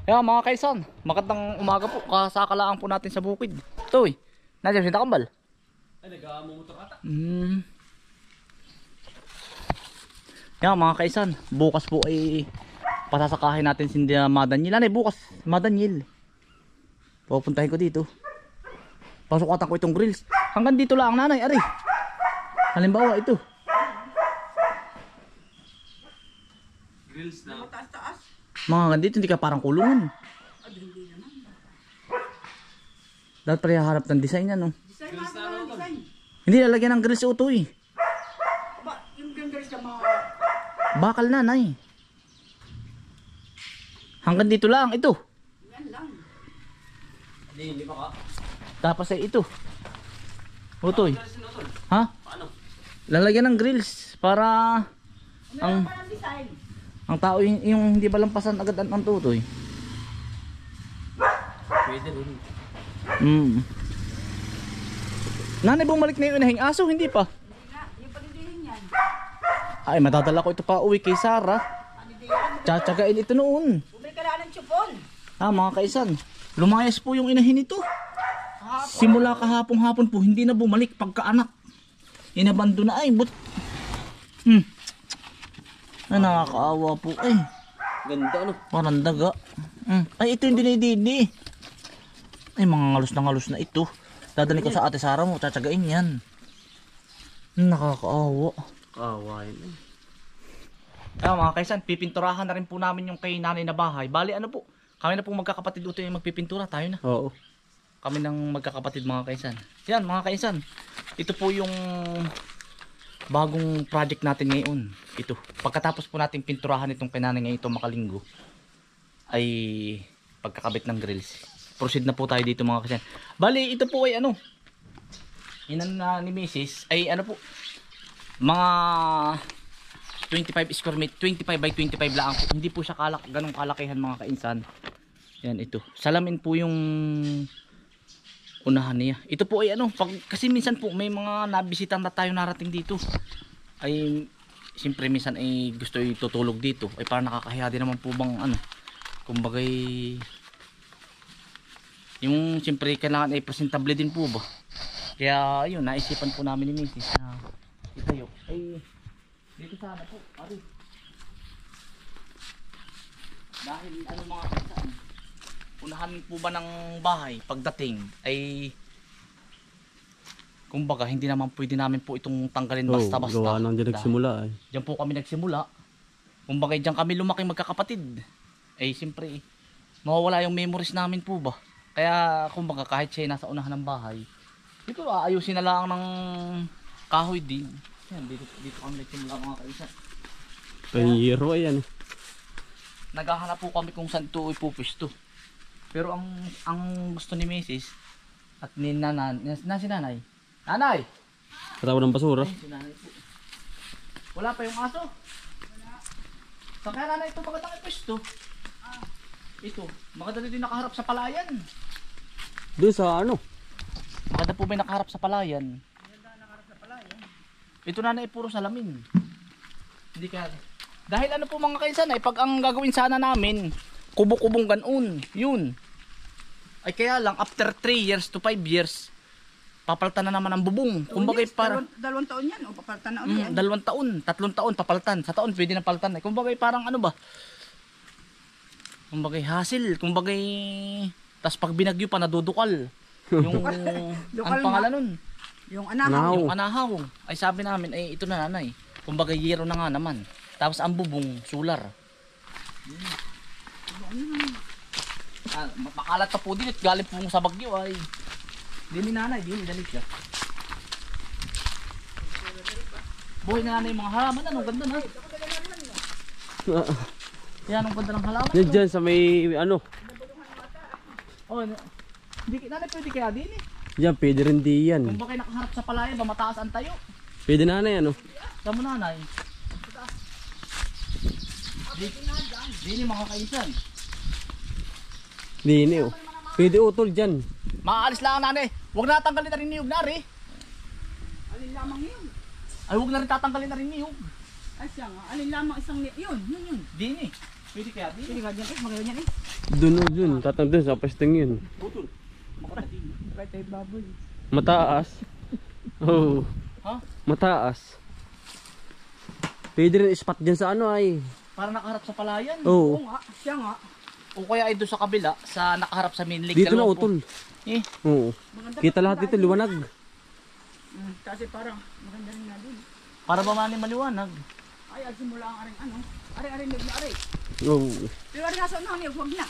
Kaya mga kaisan, magandang umaga po. Kasakalaan po natin sa bukid. Ito nandiyan si Takambal. Ay, nag-amumotor ata. Kaya mga kaisan, bukas po ay pasasakahin natin si Madanyil. Ano bukas? Madanyil. Pupuntahin ko dito. Pasukatan ko itong grills. Hanggang dito lang nanay, ari. Halimbawa ito. Grills na. Taas-taas. Mga hanggang dito, hindi ka parang kulungan. Hindi naman. Dapat pala harap ng design yan, no? Design nga ba ng design? Hindi lalagyan ng grills ito eh. Aba, yung grills ka mga... Bakal nanay. Hanggang dito lang, ito. Yan lang. Hindi pa ka. Tapos ay ito. Utoy. Sinutol. Ha? Paano? Lalagyan ng grills para Meron pa ng design. ang tao yung hindi balampasan agad ang tutoy. Pwede rin. Nanay, bumalik na yung inahing aso, hindi pa. Hindi nga, yung panidihin yan. Ay, matadala ko ito pa uwi kay Sarah. Panidihin mo. Tsatsagain ito noon. Bumili ka lang ng chupon. Mga kaisan, lumayas po yung inahin nito. Simula kahapon po, hindi na bumalik pagkaanak. Inabando na ay, Ay, nakakaawa po ay. Ganda ano? Parang daga. Ay, ito yung dinididi. Ay, mga ngalos na ito. Dadalhin ko sa ate Sarah mo, tsatsagain yan. Nakakaawa. Kawain eh. Mga kaisan, pipinturahan na rin po namin yung kay nanay na bahay. Bali ano po, kami na po magkakapatid ito yung magpipintura, tayo na. Oo. Kami ng magkakapatid mga kaisan. Yan mga kaisan, ito po yung bagong project natin ngayon. Ito, pagkatapos po nating pinturahan itong kay nanay ngayon, itong makalinggo, ay pagkakabit ng grills. Proceed na po tayo dito mga kaisan. Bali, ito po ay ano, inan na ni Mrs. ay ano po, mga 25 square meter, 25 by 25 lang. Hindi po siya ganong kalakihan mga kainsan. Yan ito. Salamin po yung unahan niya. Ito po ay ano, kasi minsan po may mga nabisitang na tayo narating dito. Ay siyempre minsan ay gusto itutulog dito. Ay parang nakakahiya din naman po bang ano. Kumbagay yung siyempre kailangan ay presentable din po ba. Kaya ayun, naisipan po namin ni Mrs. na itayo. Ay dito sana po, ari. Dahil ano mga kaisan, unahan po ba ng bahay pagdating ay kumbaga hindi naman pwede namin po itong tanggalin basta-basta. Gawa nang din nagsimula eh. Diyan po kami nagsimula. Kumbaga diyan kami lumaki magkakapatid. Eh siyempre mawawala yung memories namin po ba. Kaya kumbaga kahit siya nasa unahan ng bahay, dito aayusin na lang ng kahoy din. Yan, dito kami nagsimula mga kaisan. Pahihiro yan eh. Naghahanap po kami kung saan ito ipupisto. Pero ang gusto ni Mrs. at ni si nanay. Nanay! Katawa ng basura. Ay, si nanay po. Wala pa yung aso? Wala. So kaya nanay ito magandang ipisto. Ito, maganda din nakaharap sa palayan. Doon sa ano? Maganda po may nakaharap sa palayan. Ito nanay puro salamin. Hindi kaya. Dahil ano po mga kaisan ay pag ang gagawin sana namin, kubo-kubong ganon, yun. Ay kaya lang after 3 years to 5 years, papalitan na naman ang bubong. Kumbaga para Dalawang taon yan o papalitan na ulit. 2 taon, 3 taon papalitan. Sa taon pwede na palitan. Kumbaga parang ano ba? Kumbaga hassle, kumbaga tas pag binagyo pa nadudukal. Yung ang pangalan nun. Yung anahaw. Yung anahaw. Ay sabi namin ay ito na nanay. Kumbaga yero na nga naman. Tapos ang bubong solar. Makalat pa po din at galing po sa bagyo ay. Di ni nanay, di ni dalit siya. Buhay na nanay yung mga halaman, anong ganda na. Yan ang ganda ng halaman. Yan dyan sa may ano. Oh, hindi nanay pwede kaya din eh. Yan, pwede rin di yan. Kung bakit nakaharap sa palayan ba mataas ang tayo? Pwede na ano. Saan mo nanay? Di ni mga kaisan. Di oh. Pwede utol dyan. Maaalis lang nanay. Huwag na tatanggalin na rin niyog nari. Alin lamang yun? Ay huwag na rin tatanggalin na rin niyog. Ay siya nga. Alin lamang isang yun. Di ni. Pwede kaya din. Pwede ka dyan eh. Magayon yan eh. Dun. Tatang dun sa pwesteng yun. Putol. Makata din. Kahit tayo baboy. Mataas. Oh. Ha? Mataas. Pwede rin spot dyan sa ano ay. Para nakaharap sa palayan. Oo Oo. nga. Siya nga. O kaya ay doon sa kabila, sa nakaharap sa main lake. Dito na Dalawa po. utol. Eh, Oo. Maganda Kita pa lahat pala dito yun. liwanag. Kasi parang maganda rin nga din. para ba maliwanag? Ay, agsimula ang aring ano. Aring nag na aring. Oo. Pero aring nasa unahan niya, huwag na.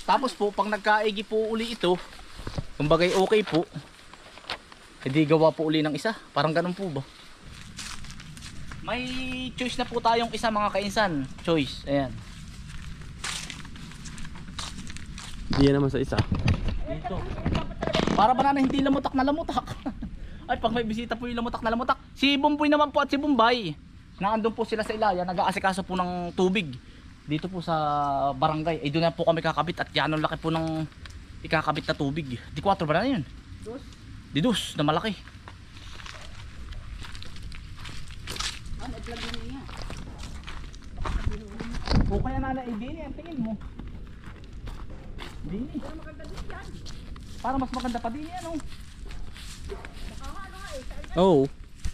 Tapos po, pag nagkaigi po uli ito, kumbagay okay po, hindi gawa po uli ng isa. Parang ganun po ba? May choice na po tayong isa mga kainsan. Choice, ayan. Diyan naman sa isa. Dito. Para ba na hindi lamutak na lamutak? Ay, pag may bisita po yung lamutak na lamutak. Si Bumboy naman po at si Bumbay. Naandun po sila sa Ilaya, nag-aasikaso po ng tubig. Dito po sa barangay. Ay, doon na po kami kakabit at yan ang laki po ng ikakabit na tubig. Di 4 ba na yun? Dos. Di 2 na malaki. Ano, plug yun niya. O kaya nana, dini, ang tingin mo. Dini. Pero maganda din yan. Para mas maganda pa dini, ano? Oo.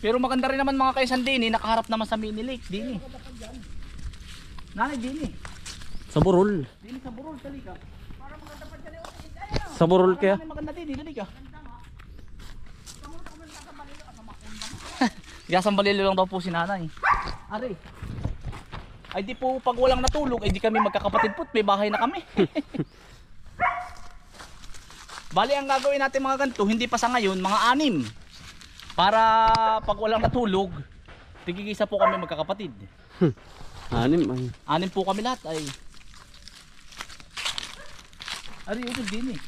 Pero maganda rin naman mga kaisan dini, nakaharap naman sa mini lake, dini. Nanay, dini. Sa burol. Dini sa burol, dali ka. Para maganda pa dyan yung Sa burol kaya. Nanay, maganda dini, dali ka. Gasang balilo lang daw po si nanay. Ari. Ay di po pag walang natulog, ay di kami magkakapatid po, may bahay na kami. Bali ang gagawin natin mga ganito, hindi pa sa ngayon, mga 6. Para pag walang natulog, tigigisa po kami magkakapatid. 6 ay. 6 po kami lahat ay. Ari, utol din eh.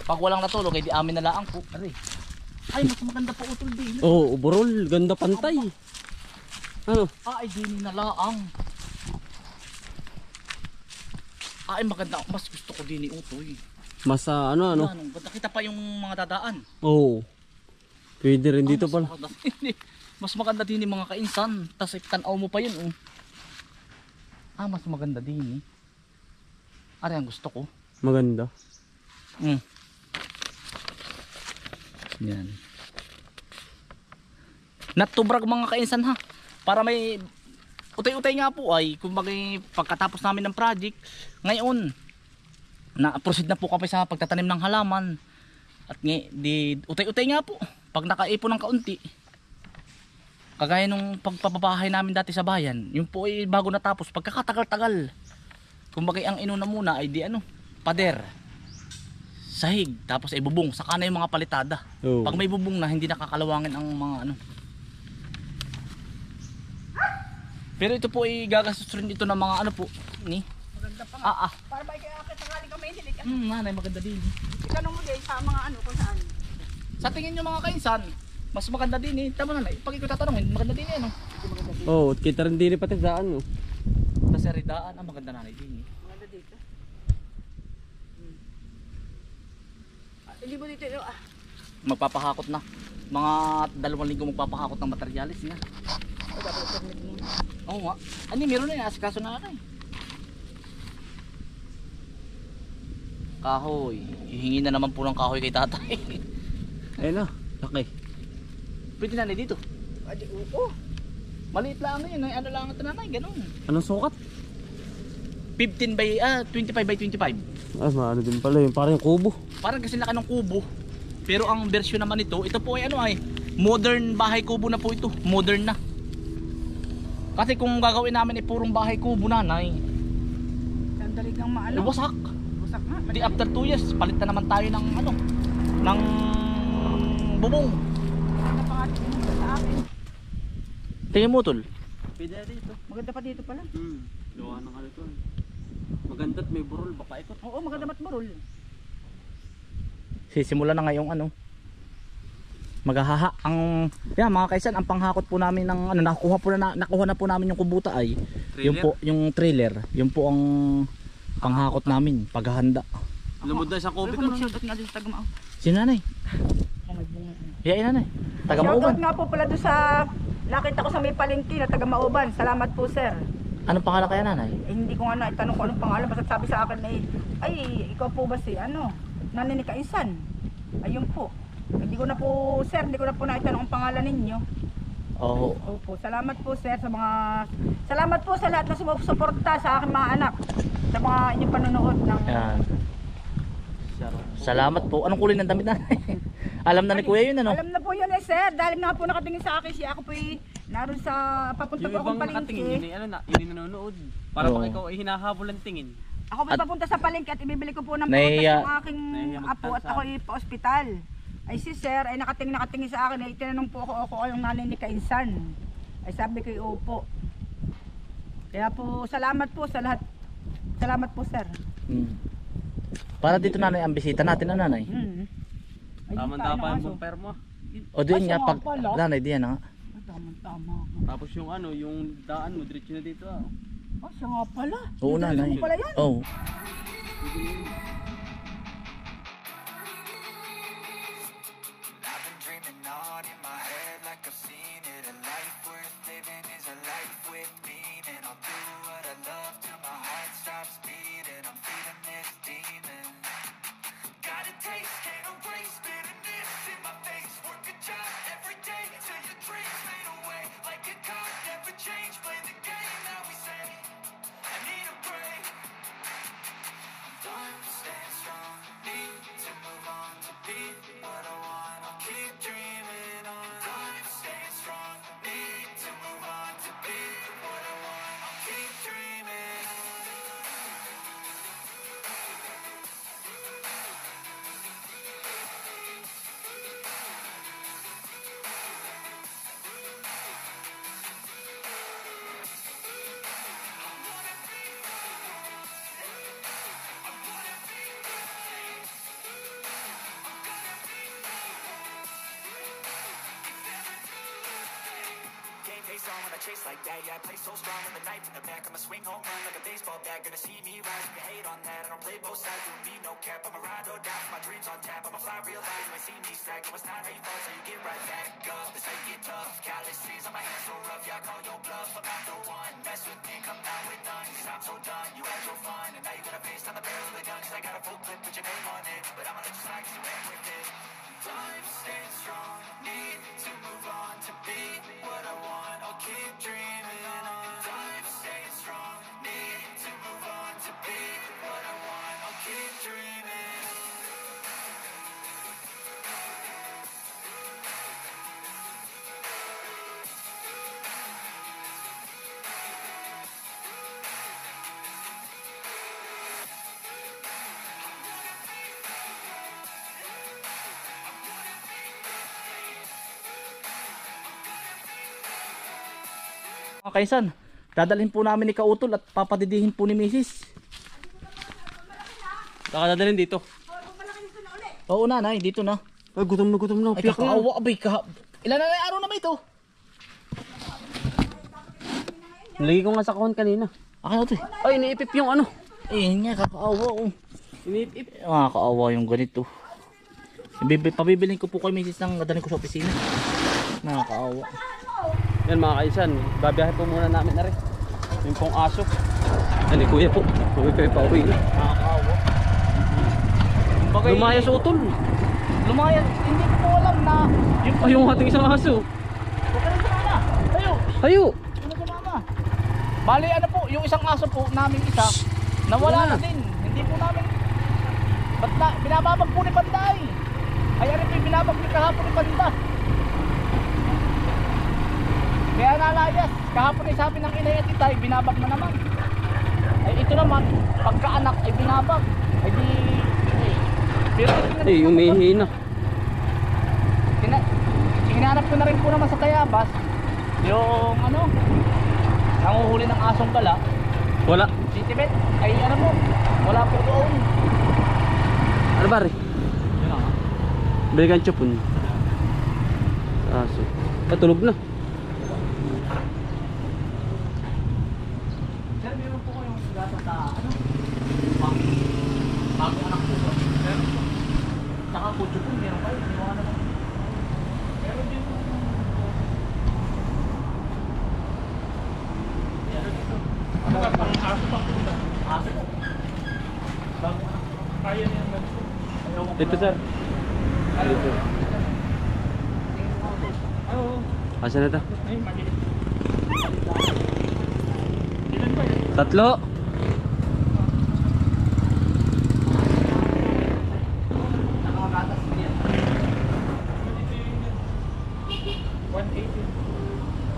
Pag walang natulog, ay di amin na laang po. Ari. Ay, mas maganda po utol din. Oo, burol. Ganda pantay. Ano? Ay, din na laang. Ay, maganda. Mas gusto ko din ni Utoy. Mas ano. Ano? Nakita pa yung mga dadaan. Oo. Pwede rin dito Mas pala. maganda din eh. Mas maganda din yung mga kainsan. Tapos tanaw mo pa yun. Oh. Mas maganda din eh. Ari, ang gusto ko. Maganda. Yan. Not to brag mga kainsan ha. Para may utay-utay nga po ay kumbaga pagkatapos namin ng project ngayon na-proceed na po kami sa pagtatanim ng halaman at di utay-utay nga po pag nakaipon ng kaunti kagaya nung pagpapabahay namin dati sa bayan yung po ay bago natapos pagkakatagal-tagal kumbaga ang inuna muna ay di pader sahig tapos ay bubong saka na yung mga palitada Oo. pag may bubong na hindi nakakalawangin ang mga pero ito po ay gagastos rin ito ng mga ni Maganda pa nga. ah Para ba ikay akit sakali ka may hilig. nanay maganda din Ikanong mo din sa mga kung saan. sa tingin nyo mga kainsan mas maganda din tama na pag ikaw tatanungin maganda din Oo, kita rin din pati daan. sa seridaan maganda nanay din Maganda dito. Hindi mo dito. magpapahakot na mga 2 linggo magpapahakot ng materialis niya O dapat permit mo. oo nga meron na asikaso na kahoy hihingi na naman po ng kahoy kay tatay Ayun na, laki. pwede nanay dito Adi, oo. maliit lang yun lang ito nanay ganun Anong sukat? 25 by 25 Ah, maano din pala yun. Parang yung kubo. parang kasi laki ng kubo pero ang version naman ito po ay modern bahay kubo na po ito modern na kasi kung gagawin namin ay purong bahay kubo nanay Sandali kang maano. wasak Wasak nga. di after 2 years palit na naman tayo ng ng bubong Maganda pa nga dito sa akin. tingin mo tol Pwede na dito. Maganda pa dito pala. Gawa ng ano to. Maganda't may burol. Baka ikot. Oo, maganda matmarol. sisimula na ngayong maghaha ang mga kaisan ang panghakot po namin ng nakuha na po namin yung kubuta ay yung trailer yung po ang panghakot namin paghahanda Lumod na sa Uy, kobe kung ko. mag-shoutout nga dito sa Tagamao. si nanay Kung may bunga. hiyain nanay taga Shoutout mauban nga po pala doon sa nakita ko sa may palengke na taga Mauban. Salamat po, sir. Anong pangalan kaya nanay? Eh, hindi ko nga naitanong kung anong pangalan. Basta sabi sa akin ay ikaw po ba si nanay ni Kaisan? Ayun po. Hindi ko na po, sir, hindi ko na po naitanong ang pangalan ninyo. Oo. Opo, salamat po, sir, sa mga... Salamat po sa lahat na sumusuporta sa aking mga anak. Sa mga inyong panonood ng... Yan. Salamat po. Anong kulay ng damit nanay? Alam na ni kuya yun ano? Alam na po yun sir. Dahil nga po nakatingin sa akin siya. Ako po naroon sa papunta Yung po akong ibang nakatingin, palengke. yun yung nanonood. Para Oo. pag ikaw ay hinahabol ang tingin. Ako po papunta sa palengke at ibibili ko po ng Nahihiya. prutas ng aking Nahihiya apo at magtansa. ako pa-ospital. Ay si sir ay nakatingin sa akin. Ay tinanong po ako yung nanay ni Kainsan. Ay sabi ko opo. Kaya po salamat po sa lahat. Salamat po sir. Para dito nanay ang bisita natin na nanay. Ay, Tama-tama kain yung ako. bumper mo. O doon Ay, nga siya pag nga pala. nanay diyan nga. Ay, tama. Tapos yung yung daan mo, diretso na dito. Ah, siya nga pala. Oo Dito nanay. mo pala yan. Oo. I've been dreaming on in my head like I've seen it. A life worth living is a life with meaning. I'll do what I love till my heart stops beating. I'm feeding this demon. Got a taste, can't erase bitterness in my face. Work a job every day till your dreams fade away. Like a card, never change. Play the game that we say. I need a break. I'm done staying strong. Need to move on to be what I want. I'll keep dreaming on. Done staying strong. Need to move on to be what I want. I'll keep dreaming on. Game face on when I chase like that. Yeah, I play so strong with the knife in the back. I'ma swing home run like a baseball bat. Gonna see me rise. You hate on that. I don't play both sides. Doing me no cap. I'ma ride or die. My dreams on tap. I'ma fly real high. You ain't see me stack. No, it's not how you fall, so you get right back up. It's how you get tough. Calluses on my hands so rough. Yeah, I call your bluff. I'm not the one. Mess with me, come down with none. Cause I'm so done. You had your fun, and now you got a face on the barrel of the gun. Cause I got a full clip, put your name on it. But I'ma let you slide 'cause you ain't with it. Time staying strong. Need to move on to be what I want. I'll keep dreaming on. Time staying strong. Need to move on to be what I want. I'll keep dreaming on. Mga kaisan, dadalhin po namin ni Kautol at papadidihin po ni Mrs. Saka dadalhin dito. Oo nanay, dito na. Ay, gutom na. Ay Piyak na. kakaawa, abay ilan na araw na ba ito? Nalagay ko nga sa kahon kanina. Akin na ito Ay, iniipip yung ano. eh. Nga, kakaawa oh. Iniipip. Kaawa yung ganito. Pabibilin ko po kay Mrs. ng dadalhin ko sa opisina. Nakakaawa. Yan mga kaisan, babiyahe po muna namin na rin. Yung pong aso. Yan ni kuya po. Uwi kayo pa uwi na. Nakakaawa. Lumayas utol. Lumayas. Hindi ko po alam na yung Ay, yung ating isang aso. Huwag ka rin sumama. Tayo. Tayo. Ano sumama? Bali ano po, yung isang aso po namin isa, nawala na din. Hindi po namin. Ba't na, binababag po ni Panday. Ay ano po yung binabag ni kahapon ni Panda. Kaya nalayas. Kahapon ay sabi ng inay at itay, binabag na naman. Ay ito naman, pagkaanak ay binabag. Ay di... Pero Ay, umihi na. Hinanap ko na rin po naman sa Tayabas yung ano, nanguhuli ng asong gala. Wala. Si Tibet ay ano po, wala po doon. Ano ba rin? Yun na nga. Balikan chupon. Aso. Ay, tulog na. Sir, meron po kayong gata sa ano? Bago anak po ba? Meron po. Saka kutso po, meron kayo. Iniwanan naman. Meron din po. Dito sir. Dito. Asa na to? Tatlo.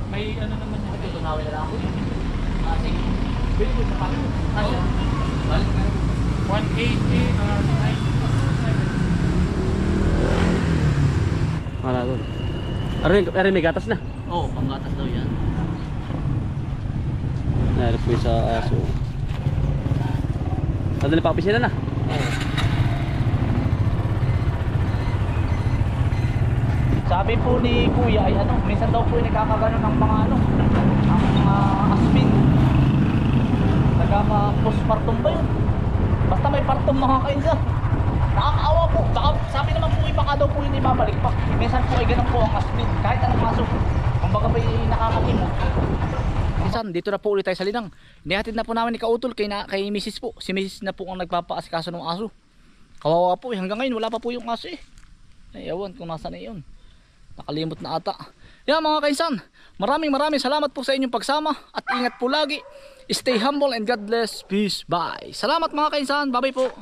May ano naman yun. Ito tunawin na lang ako. Sige. Bili ko sa pakin. Asya. Balik na. 180, 9. Wala doon. Aray, may gatas na. Oo, panggatas daw yan. Narap po sa aso. Nadali pa opisina na. Sabi po ni Kuya ay ano, minsan daw po ay nagkakagano ng mga ano, ang mga asmin. Nagkaka-postpartum ba yun? Basta may partum mga kainsan. Nakakaawa po. Baka, sabi naman po baka daw po hindi babalik pa. Minsan po ay ganun po ang asmin. Kahit anong aso. Kumbaga pa nakakalimot. Minsan, dito na po ulit tayo sa Linang. Nihatid na po namin ni Kautol kay Mrs. po. Si Mrs. na po ang nagpapaasikaso ng aso. Kawawa po. Hanggang ngayon wala pa po yung aso eh. Ay, ewan kung nasa na yun. Nakalimot na ata. Yan mga kainsan, maraming salamat po sa inyong pagsama at ingat po lagi. Stay humble and God bless. Peace. Bye. Salamat mga kainsan. Bye bye po.